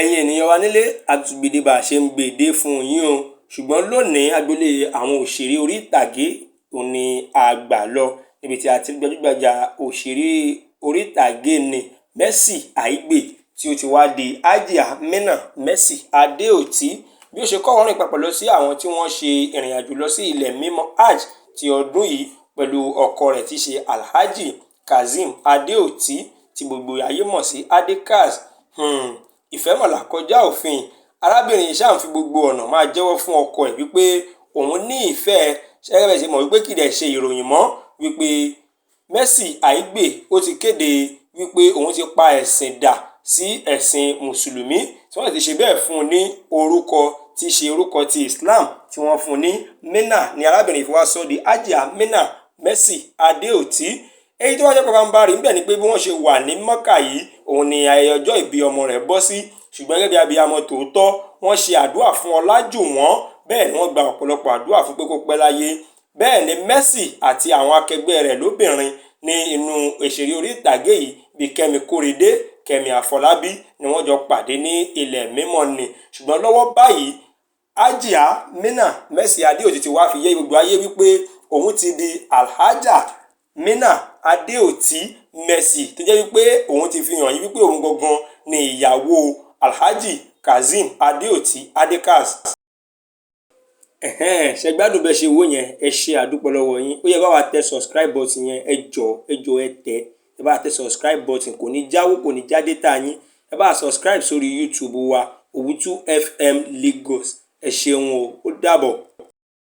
ẹ̀yin ènìyàn wa nílé àtúgbèdè bá a ṣe ń gbèdé fún yín o ṣùgbọ́n lónìí agboolé àwọn òṣèré orí ìtàgé òní àgbà lọ níbi tí a ti gbajúgbajà òṣèré orí ìtàgé ni Mercy Aigbe tí ó ti wá di Hajia Mercy Adeoti bí ó ṣe kọ́ wọn rìn papọ̀ lọ sí àwọn tí wọ́n ṣe ìrìn àjò lọ sí ilẹ̀ mímọ́ Hajj ti ọdún yìí pẹ̀lú ọkọ rẹ̀ tí ṣe Alhaji Kazeem Adeoti tí gbogbo ayé mọ̀ sí Adekaz. Ìfẹ́ mọ̀lá kọjá òfin arábìnrin yìí ṣáà ń fi gbogbo ọ̀nà máa jẹ́wọ́ fún ọkọ ẹ̀ wípé òun ní ìfẹ́ ṣẹ́gẹ́bẹ̀ ṣe mọ̀ wípé kì í dẹ̀ ṣe ìròyìn mọ́ wípé Mercy Aigbe ó ti kéde wípé òun ti pa ẹ̀sìn dà sí ẹ̀sìn mùsùlùmí tí wọ́n ti ṣe bẹ́ẹ̀ fún un ní orúkọ tí ṣe orúkọ ti Islam tí wọ́n fún un ní Mecca ni arábìnrin fi wá sọ di Hajia Mercy Adeoti. Èyí tó wá jẹ́ pàpàǹbarì níbẹ̀ ni pé bí wọ́n ṣe wà ní Mecca yìí òun ni ayẹyẹ ọjọ́ ìbí ọmọ rẹ̀ bọ́ sí ṣùgbọ́n gẹ́gẹ́ bí abiyamọ tòótọ́ wọ́n ṣe àdúrà fún Ọlájùwọ̀n bẹ́ẹ̀ ni wọ́n gba ọ̀pọ̀lọpọ̀ àdúrà fún pé kó pẹ́ láyé bẹ́ẹ̀ ni Mercy àti àwọn akẹgbẹ́ rẹ̀ lóbìnrin ní inú òṣèré orí ìtàgé yìí bíi Kẹ́mi Kórèdé Kẹ́mi Àfọlábí ni wọ́n jọ pàdé ní ilẹ̀ mímọ́ ni ṣùgbọ́n lọ́wọ́ báyìí Hajia Mercy Adeoti ti wá fi yé gbogbo ayé wípé òun ti di Alhaja Adeoti Mercy tó jẹ́ wípé òun ti fi hàn yí wípé òun gangan ni ìyàwó Alhaji Kazeem Adeoti Adekaz. Ṣe gbádùn bẹ́ẹ̀ ṣe wò yẹn ẹ ṣe àdúpọ̀ lọ́wọ́ yín ó yẹ bá wa tẹ subscribe button yẹn ẹ jọ̀ọ́ ẹ tẹ̀ ẹ bá tẹ subscribe button kò ní jáwó kò ní já data yín ẹ bá subscribe sórí YouTube wa Owutu FM Lagos ẹ ṣeun o ó dàbọ̀.